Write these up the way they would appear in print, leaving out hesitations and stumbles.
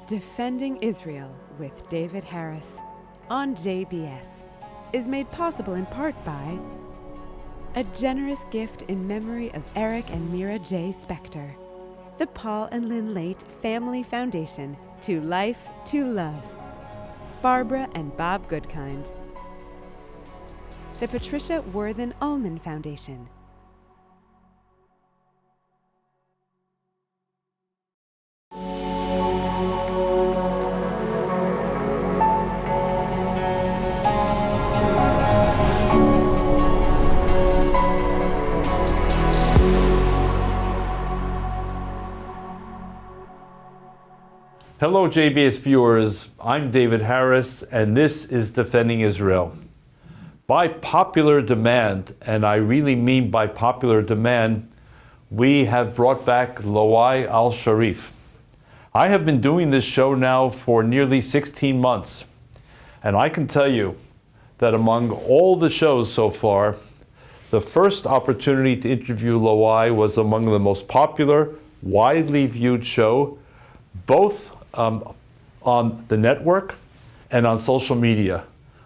Defending Israel with David Harris on JBS is made possible in part by a generous gift in memory of Eric and Mira J. Spector, the Paul and Lynn Late Family Foundation, To Life, to Love, Barbara and Bob Goodkind, the Patricia Worthen Ullman Foundation, Hello JBS viewers, I'm David Harris and this is Defending Israel. By popular demand, and I really mean by popular demand, we have brought back Loay Alshareef. I have been doing this show now for nearly 16 months, and I can tell you that among all the shows so far, the first opportunity to interview Loay was among the most popular, widely viewed show, both on the network and on social media.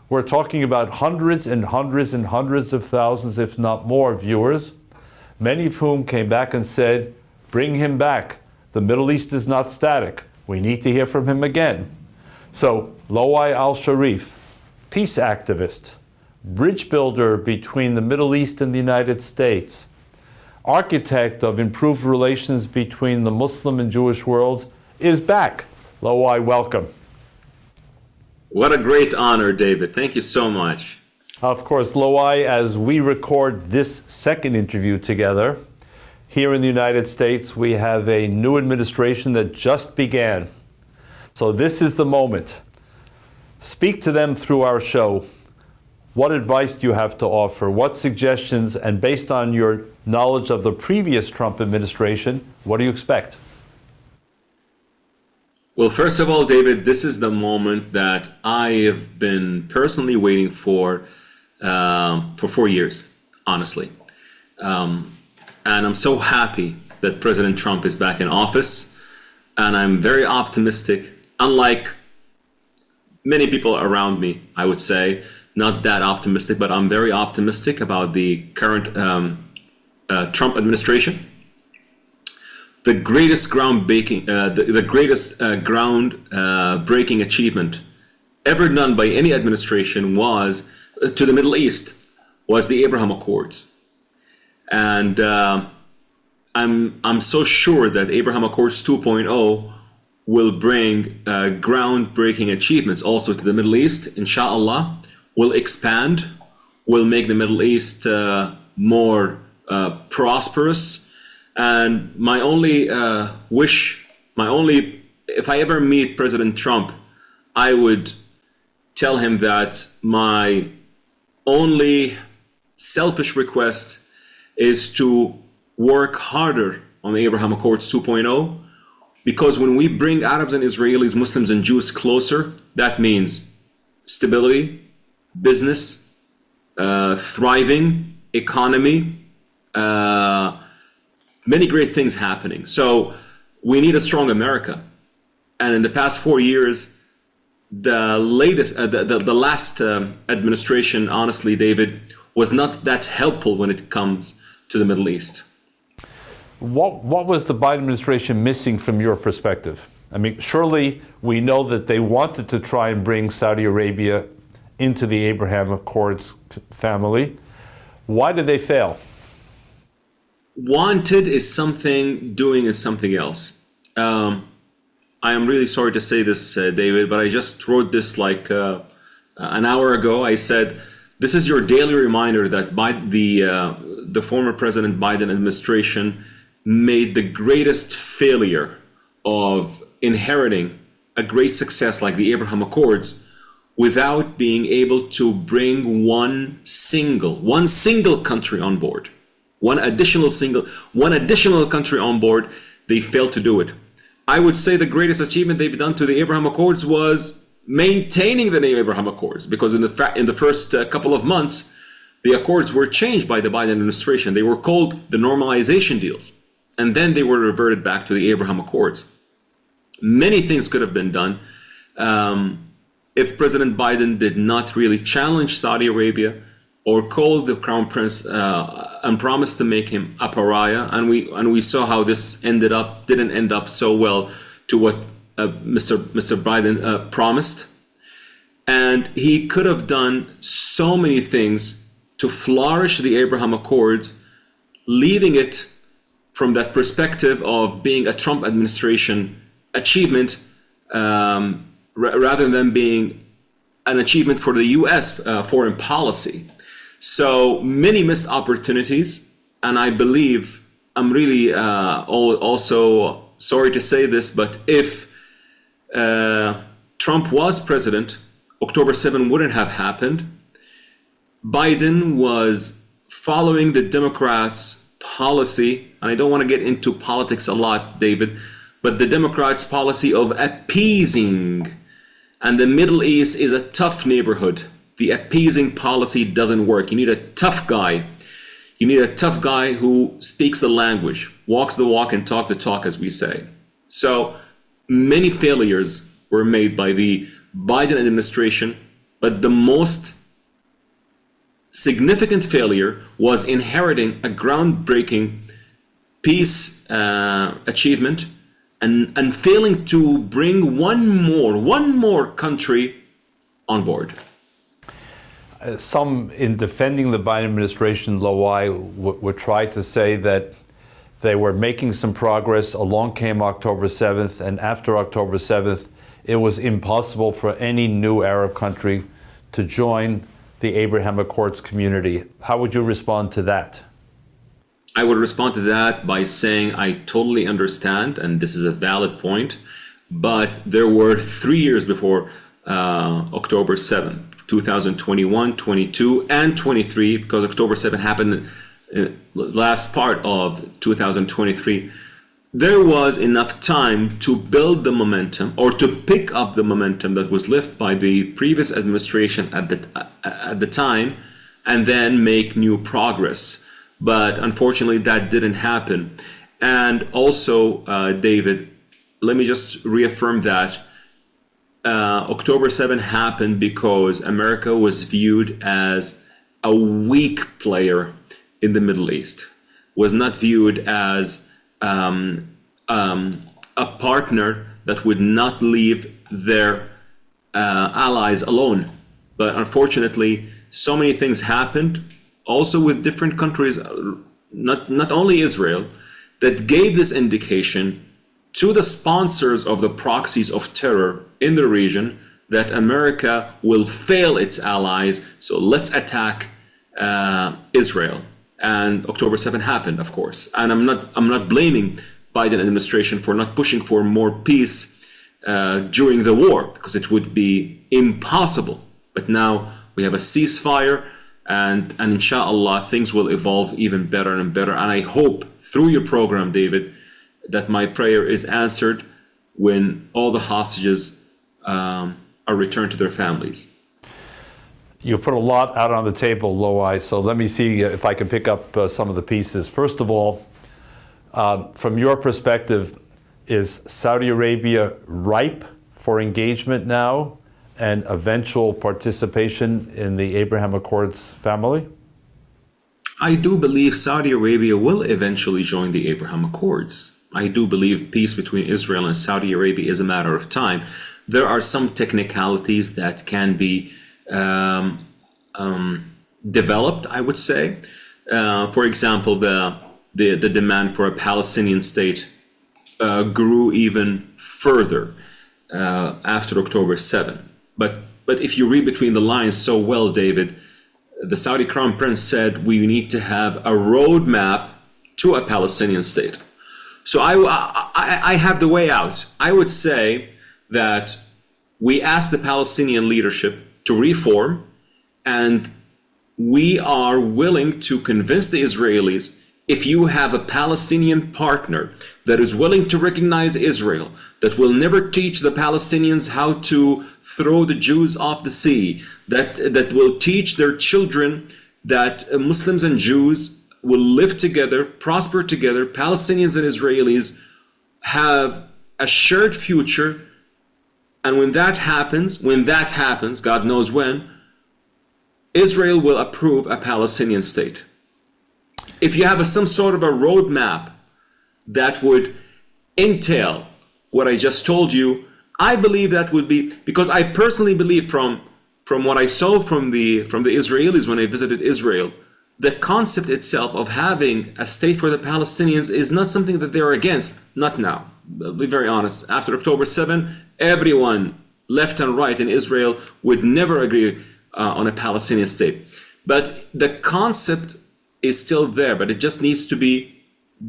We're talking about hundreds and hundreds and hundreds of thousands, if not more, viewers, many of whom came back and said, bring him back. The Middle East is not static. We need to hear from him again. So, Loay Alshareef, peace activist, bridge builder between the Middle East and the United States, architect of improved relations between the Muslim and Jewish worlds, is back. Loay, welcome. What a great honor, David. Thank you so much. Of course, Loay, as we record this second interview together, here in the United States, we have a new administration that just began. So this is the moment. Speak to them through our show. What advice do you have to offer? What suggestions? And based on your knowledge of the previous Trump administration, what do you expect? Well, first of all, David, this is the moment that I have been personally waiting for 4 years, honestly. And I'm so happy that President Trump is back in office. And I'm very optimistic, unlike many people around me, I would say. Not that optimistic, but I'm very optimistic about the current Trump administration. The greatest groundbreaking achievement ever done by any administration was to the Middle East was the Abraham Accords, and I'm so sure that Abraham Accords 2.0 will bring groundbreaking achievements also to the Middle East. Inshallah, will expand, will make the Middle East more prosperous. And my only if I ever meet President Trump, I would tell him that my only selfish request is to work harder on the Abraham Accords 2.0, because when we bring Arabs and Israelis, Muslims and Jews closer, that means stability, business, thriving economy, many great things happening. So we need a strong America. And in the past 4 years, the last administration, honestly, David, was not that helpful when it comes to the Middle East. What was the Biden administration missing from your perspective? I mean, surely we know that they wanted to try and bring Saudi Arabia into the Abraham Accords family. Why did they fail? Wanted is something, doing is something else. I am really sorry to say this, David, but I just wrote this like an hour ago. I said, this is your daily reminder that the former President Biden administration made the greatest failure of inheriting a great success like the Abraham Accords without being able to bring one single country on board. One additional country on board. They failed to do it. I would say the greatest achievement they've done to the Abraham Accords was maintaining the name Abraham Accords, because in the first couple of months, the Accords were changed by the Biden administration. They were called the normalization deals, and then they were reverted back to the Abraham Accords. Many things could have been done if President Biden did not really challenge Saudi Arabia or call the crown prince and promise to make him a pariah. And we saw how this didn't end up so well to what Mr. Biden promised. And he could have done so many things to flourish the Abraham Accords, leaving it from that perspective of being a Trump administration achievement rather than being an achievement for the U.S. Foreign policy. So many missed opportunities, and I believe, I'm really also sorry to say this, but if Trump was president, October 7 wouldn't have happened. Biden was following the Democrats' policy, and I don't want to get into politics a lot, David, but the Democrats' policy of appeasing. And the Middle East is a tough neighborhood. The appeasing policy doesn't work. You need a tough guy. You need a tough guy who speaks the language, walks the walk and talk the talk, as we say. So many failures were made by the Biden administration, but the most significant failure was inheriting a groundbreaking peace achievement and failing to bring one more country on board. Some in defending the Biden administration, Loay, would try to say that they were making some progress. Along came October 7th, and after October 7th, it was impossible for any new Arab country to join the Abraham Accords community. How would you respond to that? I would respond to that by saying I totally understand, and this is a valid point, but there were 3 years before October 7th, 2021, 22, and 23, because October 7th happened in the last part of 2023. There was enough time to build the momentum or to pick up the momentum that was left by the previous administration at the time and then make new progress. But unfortunately, that didn't happen. And also, David, let me just reaffirm that October 7 happened because America was viewed as a weak player in the Middle East, was not viewed as a partner that would not leave their allies alone. But unfortunately, so many things happened, also with different countries, not only Israel, that gave this indication to the sponsors of the proxies of terror in the region that America will fail its allies, so let's attack Israel. And October 7 happened, of course. And I'm not blaming Biden administration for not pushing for more peace during the war, because it would be impossible. But now we have a ceasefire, and inshallah things will evolve even better and better. And I hope through your program, David, that my prayer is answered when all the hostages are returned to their families. You put a lot out on the table, Loay, so let me see if I can pick up some of the pieces. First of all, from your perspective, is Saudi Arabia ripe for engagement now and eventual participation in the Abraham Accords family? I do believe Saudi Arabia will eventually join the Abraham Accords. I do believe peace between Israel and Saudi Arabia is a matter of time. There are some technicalities that can be developed, I would say. For example, the demand for a Palestinian state grew even further after October 7. But if you read between the lines so well, David, the Saudi Crown Prince said we need to have a roadmap to a Palestinian state. So I have the way out. I would say that we ask the Palestinian leadership to reform, and we are willing to convince the Israelis, if you have a Palestinian partner that is willing to recognize Israel, that will never teach the Palestinians how to throw the Jews off the sea, that will teach their children that Muslims and Jews will live together, prosper together, Palestinians and Israelis have a shared future. And when that happens, God knows when, Israel will approve a Palestinian state. If you have some sort of a roadmap that would entail what I just told you, I believe that would be, because I personally believe from what I saw from the Israelis when I visited Israel, the concept itself of having a state for the Palestinians is not something that they're against. Not now. I'll be very honest. After October 7, everyone, left and right in Israel, would never agree on a Palestinian state. But the concept is still there, but it just needs to be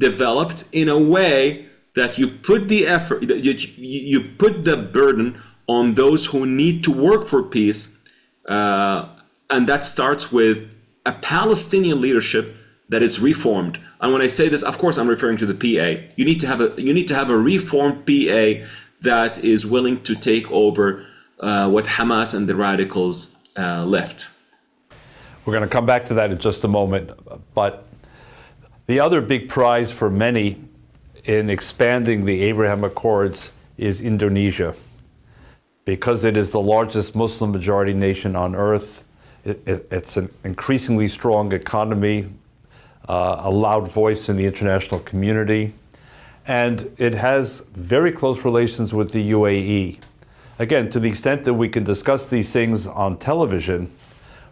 developed in a way that you put the effort, you put the burden on those who need to work for peace, and that starts with a Palestinian leadership that is reformed. And when I say this, of course, I'm referring to the PA. You need to have a reformed PA that is willing to take over what Hamas and the radicals left. We're going to come back to that in just a moment. But the other big prize for many in expanding the Abraham Accords is Indonesia. Because it is the largest Muslim majority nation on earth, it's an increasingly strong economy, a loud voice in the international community, and it has very close relations with the UAE. Again, to the extent that we can discuss these things on television,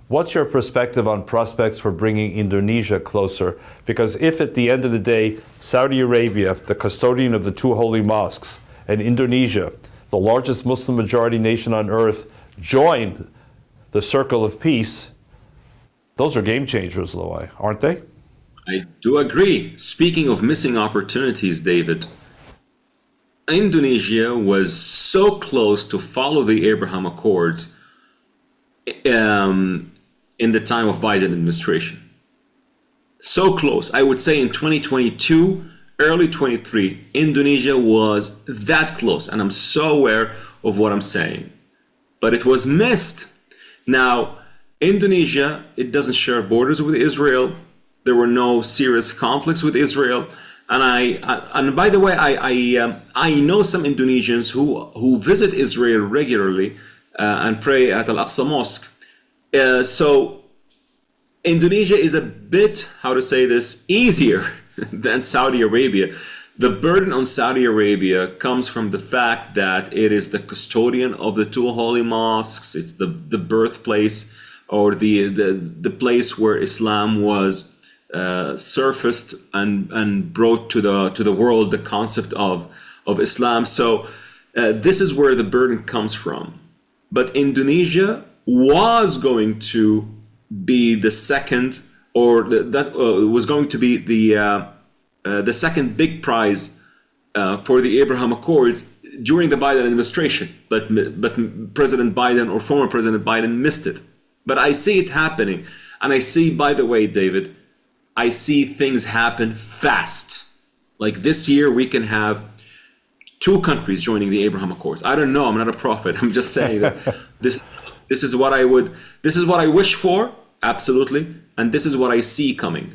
what's your perspective on prospects for bringing Indonesia closer? Because if at the end of the day, Saudi Arabia, the custodian of the two holy mosques, and Indonesia, the largest Muslim majority nation on earth, join the circle of peace, those are game changers, Loay, aren't they? I do agree. Speaking of missing opportunities, David, Indonesia was so close to follow the Abraham Accords in the time of Biden administration. So close. I would say in 2022, early 23, Indonesia was that close. And I'm so aware of what I'm saying. But it was missed. Now, Indonesia, it doesn't share borders with Israel. There were no serious conflicts with Israel. And by the way, I know some Indonesians who visit Israel regularly and pray at Al-Aqsa Mosque. So Indonesia is a bit, how to say this, easier than Saudi Arabia. The burden on Saudi Arabia comes from the fact that it is the custodian of the two holy mosques. It's the birthplace or the place where Islam was surfaced and brought to the world the concept of Islam. So this is where the burden comes from. But Indonesia was going to be the second, or that was going to be the second big prize for the Abraham Accords during the Biden administration. But President Biden or former President Biden missed it. But I see it happening, and I see, by the way, David, I see things happen fast. Like this year, we can have 2 countries joining the Abraham Accords. I don't know. I'm not a prophet. I'm just saying that this is what I wish for, absolutely, and this is what I see coming.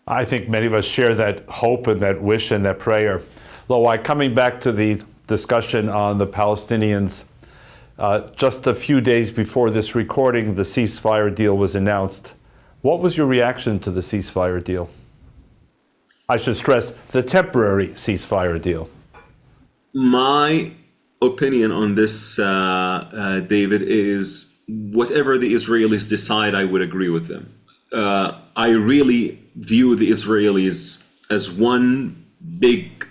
I think many of us share that hope and that wish and that prayer. Loay, coming back to the discussion on the Palestinians, just a few days before this recording, the ceasefire deal was announced. What was your reaction to the ceasefire deal? I should stress the temporary ceasefire deal. My opinion on this, David, is whatever the Israelis decide, I would agree with them. I really view the Israelis as one big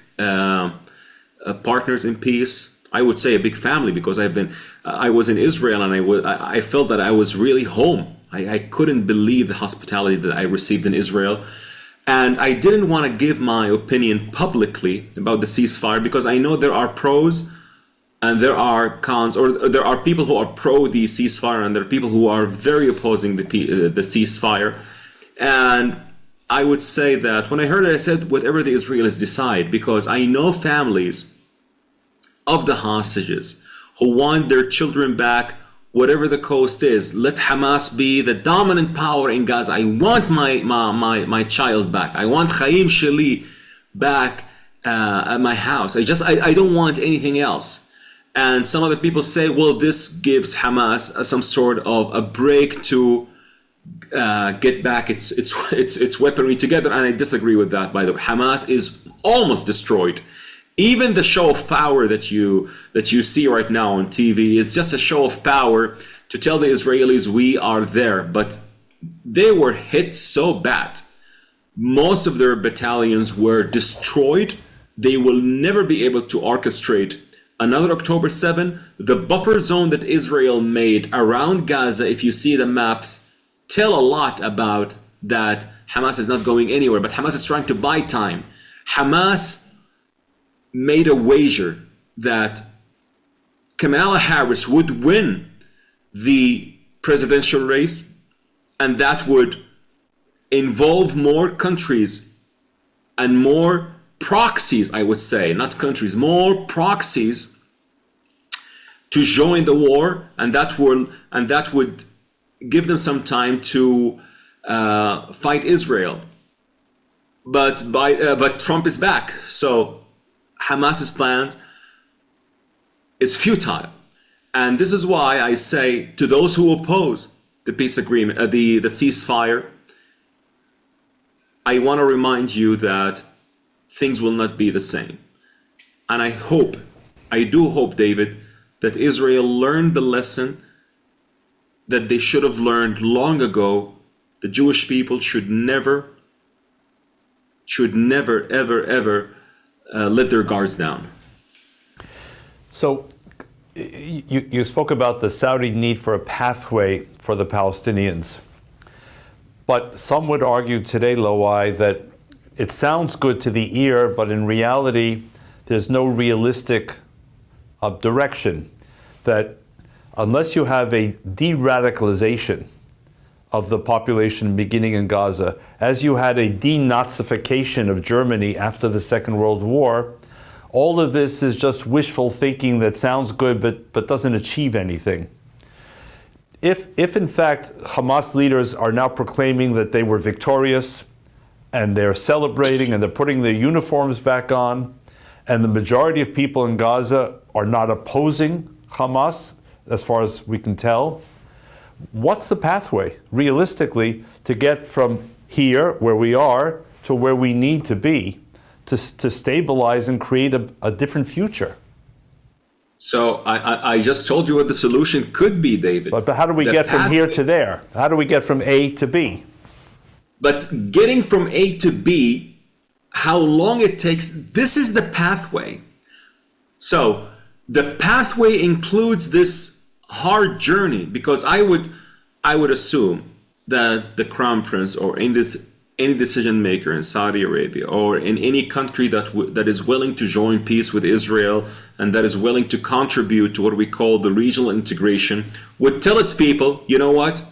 partners in peace. I would say a big family, because I was in Israel and I felt that I was really home. I couldn't believe the hospitality that I received in Israel. And I didn't want to give my opinion publicly about the ceasefire, because I know there are pros and there are cons, or there are people who are pro the ceasefire and there are people who are very opposing the ceasefire. And I would say that when I heard it, I said, whatever the Israelis decide, because I know families of the hostages who want their children back, whatever the cost is. Let Hamas be the dominant power in Gaza. I want my child back. I want Chaim Sheli back at my house. I don't want anything else. And some other people say, well, this gives Hamas some sort of a break to get back its weaponry together. And I disagree with that, by the way. Hamas is almost destroyed. Even the show of power that you see right now on TV is just a show of power to tell the Israelis we are there. But they were hit so bad. Most of their battalions were destroyed. They will never be able to orchestrate another October 7. The buffer zone that Israel made around Gaza, if you see the maps, tell a lot about that. Hamas is not going anywhere, but Hamas is trying to buy time. Hamas made a wager that Kamala Harris would win the presidential race, and that would involve more countries and more proxies, I would say, not countries, more proxies to join the war, and that would give them some time to fight Israel. But Trump is back, so Hamas's plans is futile, and this is why I say to those who oppose the peace agreement, the ceasefire, I want to remind you that things will not be the same. And I do hope, David, that Israel learned the lesson that they should have learned long ago. The Jewish people should never, ever let their guards down. So you spoke about the Saudi need for a pathway for the Palestinians. But some would argue today, Loay, that it sounds good to the ear, but in reality, there's no realistic direction. That unless you have a de-radicalization of the population beginning in Gaza, as you had a denazification of Germany after the Second World War, all of this is just wishful thinking that sounds good but doesn't achieve anything. If in fact Hamas leaders are now proclaiming that they were victorious and they're celebrating and they're putting their uniforms back on, and the majority of people in Gaza are not opposing Hamas, as far as we can tell, what's the pathway, realistically, to get from here, where we are, to where we need to be to stabilize and create a different future? So I just told you what the solution could be, David. But how do we get from here to there? How do we get from A to B? But getting from A to B, how long it takes, this is the pathway. So the pathway includes this hard journey, because I would assume that the Crown Prince or any decision maker in Saudi Arabia or in any country that is willing to join peace with Israel and that is willing to contribute to what we call the regional integration would tell its people, you know what?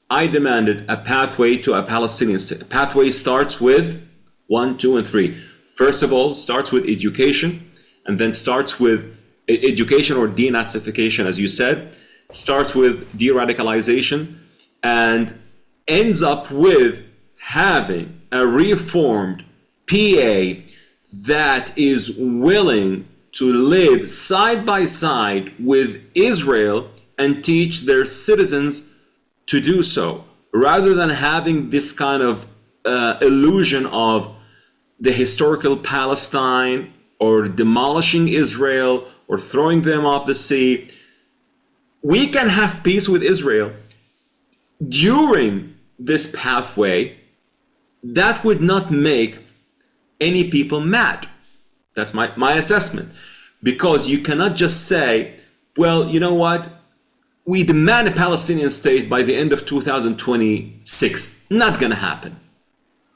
I demanded a pathway to a Palestinian state. A pathway starts with 1, 2, and 3. First of all, starts with education, and then starts with education or denazification, as you said, starts with de-radicalization, and ends up with having a reformed PA that is willing to live side by side with Israel and teach their citizens to do so, rather than having this kind of illusion of the historical Palestine or demolishing Israel or throwing them off the sea. We can have peace with Israel during this pathway. That would not make any people mad. That's my assessment. Because you cannot just say, well, you know what? We demand a Palestinian state by the end of 2026. Not going to happen.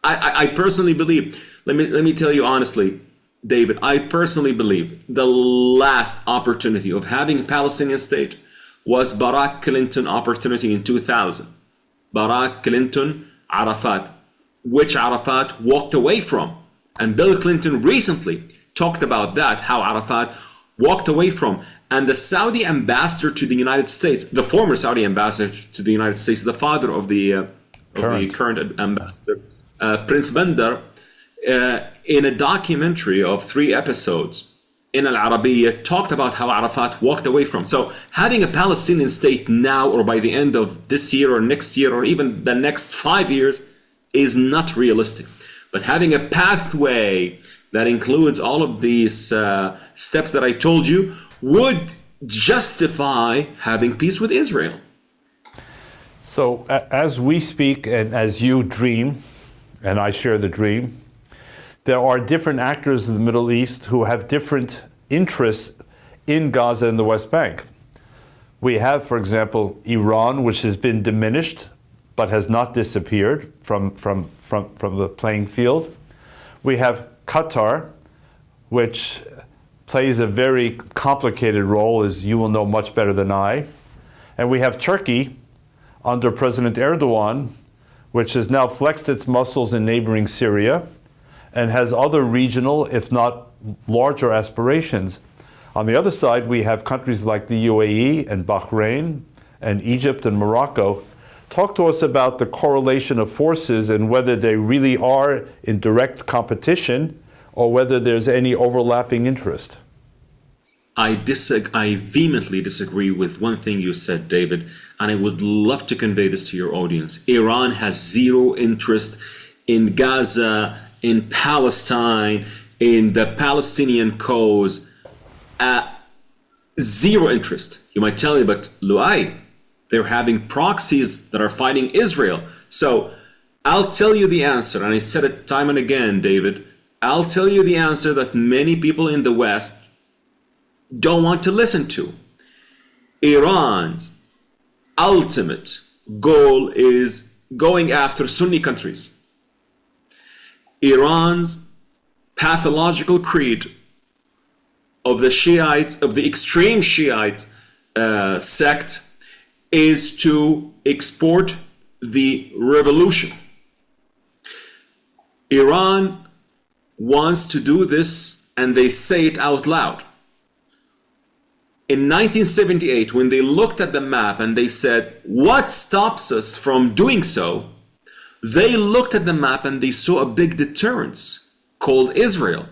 I personally believe, let me tell you honestly, David, I personally believe the last opportunity of having a Palestinian state was Barack Clinton opportunity in 2000. Barack Clinton, Arafat, which Arafat walked away from. And Bill Clinton recently talked about that, how Arafat walked away from. And the Saudi ambassador to the United States, the former Saudi ambassador to the United States, the father of the current ambassador, Prince Bandar, in a documentary of 3 episodes in Al Arabiya, talked about how Arafat walked away from. So having a Palestinian state now or by the end of this year or next year or even the next 5 years is not realistic. But having a pathway that includes all of these steps that I told you would justify having peace with Israel. So as we speak and as you dream, and I share the dream, there are different actors in the Middle East who have different interests in Gaza and the West Bank. We have, for example, Iran, which has been diminished, but has not disappeared from the playing field. We have Qatar, which plays a very complicated role, as you will know much better than I. And we have Turkey, under President Erdogan, which has now flexed its muscles in neighboring Syria and has other regional, if not larger, aspirations. On the other side, we have countries like the UAE and Bahrain and Egypt and Morocco. Talk to us about the correlation of forces and whether they really are in direct competition or whether there's any overlapping interest. I vehemently disagree with one thing you said, David, and I would love to convey this to your audience. Iran has zero interest in Gaza, in Palestine, in the Palestinian cause. Zero interest. You might tell me, but Loay, they're having proxies that are fighting Israel. So I'll tell you the answer, and I said it time and again, David. I'll tell you the answer that many people in the West don't want to listen to. Iran's ultimate goal is going after Sunni countries. Iran's pathological creed of the Shiites, of the extreme Shiite sect, is to export the revolution. Iran wants to do this, and they say it out loud. In 1978, when they looked at the map and they said, what stops us from doing so? They looked at the map and they saw a big deterrence called Israel.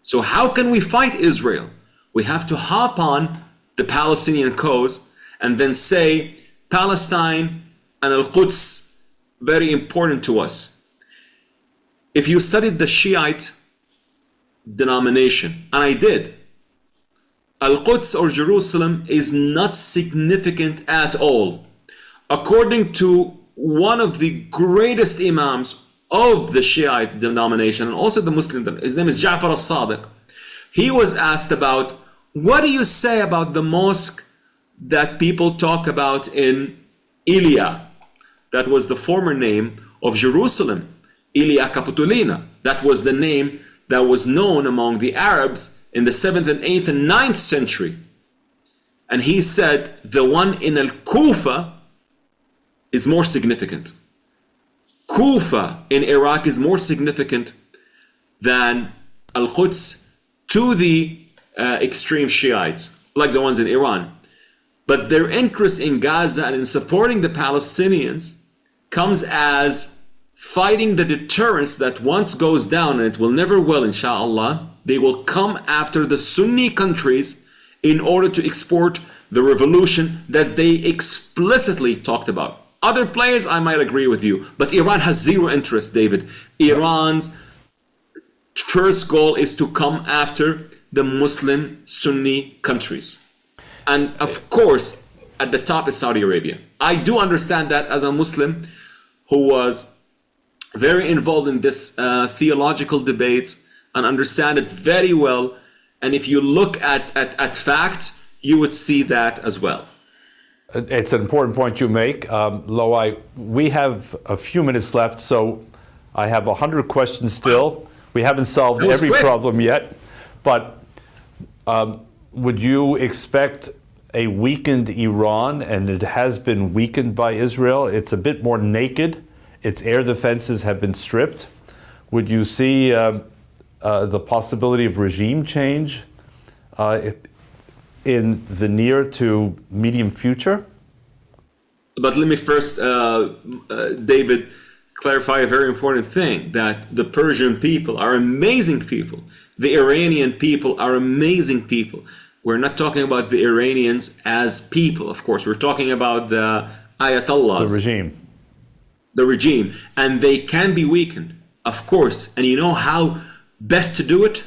So how can we fight Israel? We have to hop on the Palestinian cause and then say, Palestine and Al-Quds, very important to us. If you studied the Shiite denomination, and I did, Al-Quds or Jerusalem is not significant at all. According to one of the greatest imams of the Shiite denomination and also the Muslim, his name is Ja'far al-Sadiq. He was asked about, what do you say about the mosque that people talk about in Ilia? That was the former name of Jerusalem, Ilia Capitolina. That was the name that was known among the Arabs in the 7th and 8th and 9th century. And he said, the one in Al-Kufa is more significant. Kufa in Iraq is more significant than Al-Quds to the extreme Shiites, like the ones in Iran. But their interest in Gaza and in supporting the Palestinians comes as fighting the deterrence that once goes down, and it will never will, inshallah, they will come after the Sunni countries in order to export the revolution that they explicitly talked about. Other players, I might agree with you, but Iran has zero interest, David. Iran's first goal is to come after the Muslim Sunni countries. And of course, at the top is Saudi Arabia. I do understand that as a Muslim who was very involved in this theological debates and understand it very well. And if you look at fact, you would see that as well. It's an important point you make. Loay, we have a few minutes left, so I have 100 questions still. We haven't solved every problem yet, but would you expect a weakened Iran, and it has been weakened by Israel? It's a bit more naked. Its air defenses have been stripped. Would you see the possibility of regime change in the near to medium future? But let me first, David, clarify a very important thing, that the Persian people are amazing people. The Iranian people are amazing people. We're not talking about the Iranians as people, of course. We're talking about the Ayatollahs. The regime. And they can be weakened, of course. And you know how best to do it?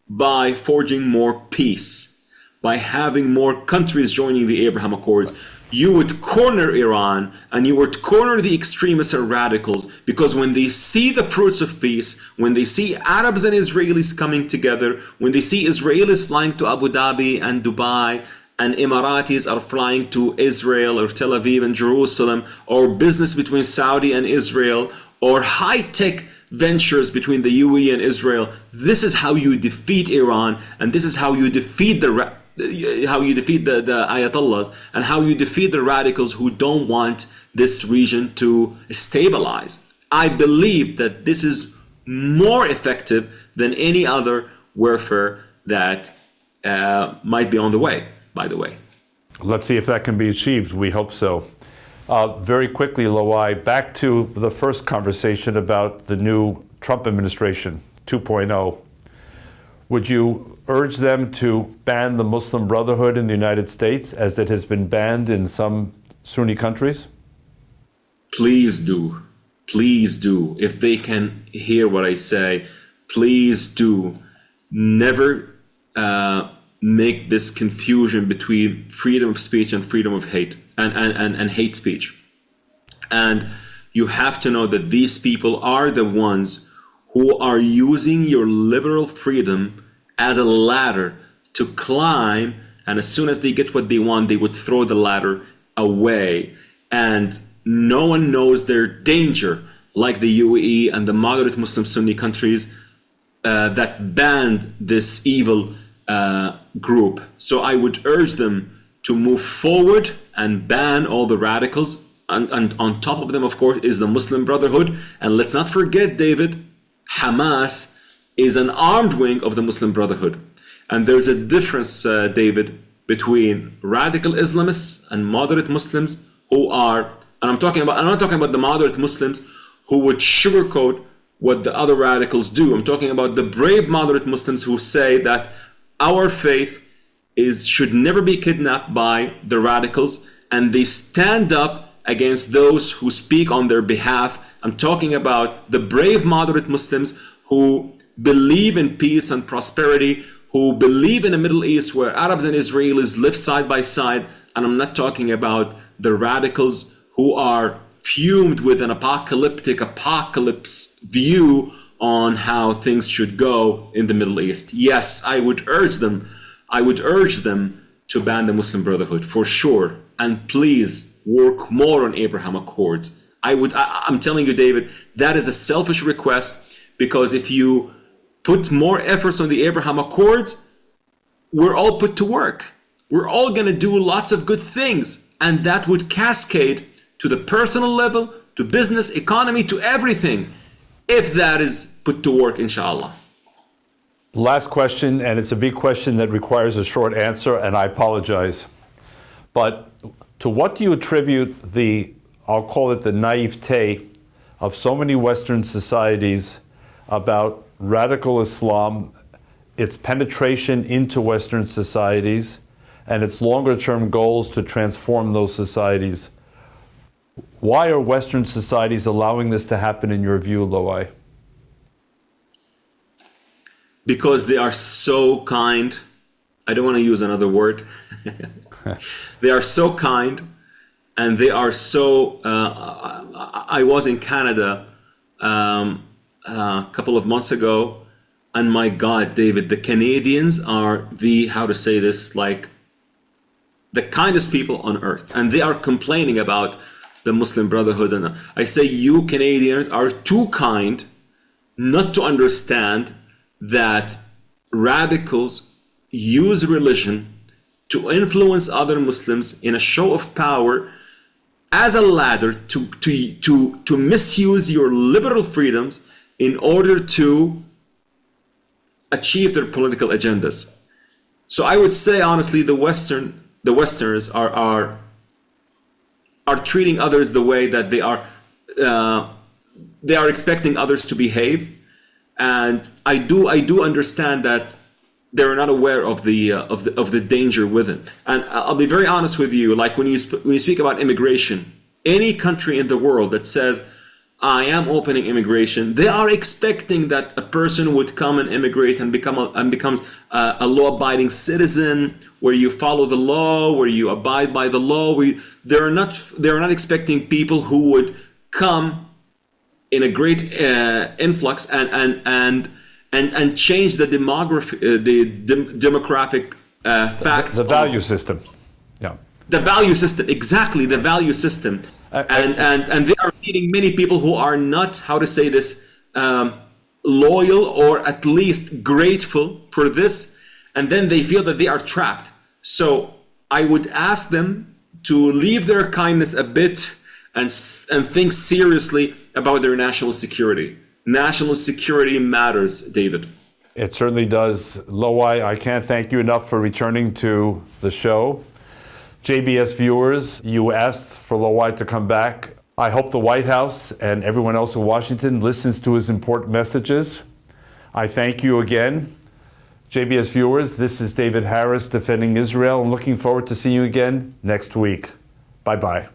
By forging more peace, by having more countries joining the Abraham Accords. You would corner Iran and you would corner the extremists and radicals, because when they see the fruits of peace, when they see Arabs and Israelis coming together, when they see Israelis flying to Abu Dhabi and Dubai, and Emiratis are flying to Israel or Tel Aviv and Jerusalem, or business between Saudi and Israel, or high-tech ventures between the UAE and Israel, this is how you defeat Iran, and this is how you defeat the Ayatollahs, and how you defeat the radicals who don't want this region to stabilize. I believe that this is more effective than any other warfare that might be on the way, by the way. Let's see if that can be achieved. We hope so. Very quickly, Loay, back to the first conversation about the new Trump administration 2.0. Would you urge them to ban the Muslim Brotherhood in the United States as it has been banned in some Sunni countries? Please do. Please do. If they can hear what I say, please do. Never make this confusion between freedom of speech and freedom of hate and hate speech. And you have to know that these people are the ones who are using your liberal freedom as a ladder to climb, and as soon as they get what they want, they would throw the ladder away. And no one knows their danger like the UAE and the moderate Muslim Sunni countries that banned this evil group. So I would urge them to move forward and ban all the radicals. And on top of them, of course, is the Muslim Brotherhood. And let's not forget, David, Hamas is an armed wing of the Muslim Brotherhood. And there's a difference, David, between radical Islamists and moderate Muslims who are, and I'm not talking about the moderate Muslims who would sugarcoat what the other radicals do. I'm talking about the brave moderate Muslims who say that our faith should never be kidnapped by the radicals, and they stand up against those who speak on their behalf. I'm talking about the brave moderate Muslims who believe in peace and prosperity, who believe in a Middle East where Arabs and Israelis live side by side. And I'm not talking about the radicals who are fumed with an apocalypse view on how things should go in the Middle East. Yes, I would urge them to ban the Muslim Brotherhood for sure. And please work more on Abraham Accords. I'm telling you, David, that is a selfish request, because if you put more efforts on the Abraham Accords, we're all put to work. We're all going to do lots of good things, and that would cascade to the personal level, to business, economy, to everything, if that is put to work, inshallah. Last question, and it's a big question that requires a short answer, and I apologize. But to what do you attribute I'll call it the naivete of so many Western societies about radical Islam, its penetration into Western societies, and its longer-term goals to transform those societies? Why are Western societies allowing this to happen, in your view, Loay? Because they are so kind. I don't want to use another word. They are so kind, and they are so... I was in Canada a couple of months ago, and my God, David, the Canadians are the kindest people on earth. And they are complaining about the Muslim Brotherhood. And I say, you Canadians are too kind not to understand that radicals use religion to influence other Muslims in a show of power as a ladder to misuse your liberal freedoms in order to achieve their political agendas. So I would say, honestly, the Westerners are treating others the way that they are they are expecting others to behave, and I do understand that they're not aware of the danger with it. And I'll be very honest with you. Like when you speak about immigration, any country in the world that says I am opening immigration, they are expecting that a person would come and immigrate and becomes a law-abiding citizen, where you follow the law, where you abide by the law. They're not expecting people who would come in a great influx and change the demographic facts. The value system. Yeah. The value system, exactly, the value system. And they are meeting many people who are not, how to say this, loyal or at least grateful for this, and then they feel that they are trapped. So I would ask them to leave their kindness a bit and think seriously about their national security. National security matters, David. It certainly does. Loay, I can't thank you enough for returning to the show. JBS viewers, you asked for Loay to come back. I hope the White House and everyone else in Washington listens to his important messages. I thank you again. JBS viewers, this is David Harris defending Israel. I'm looking forward to seeing you again next week. Bye-bye.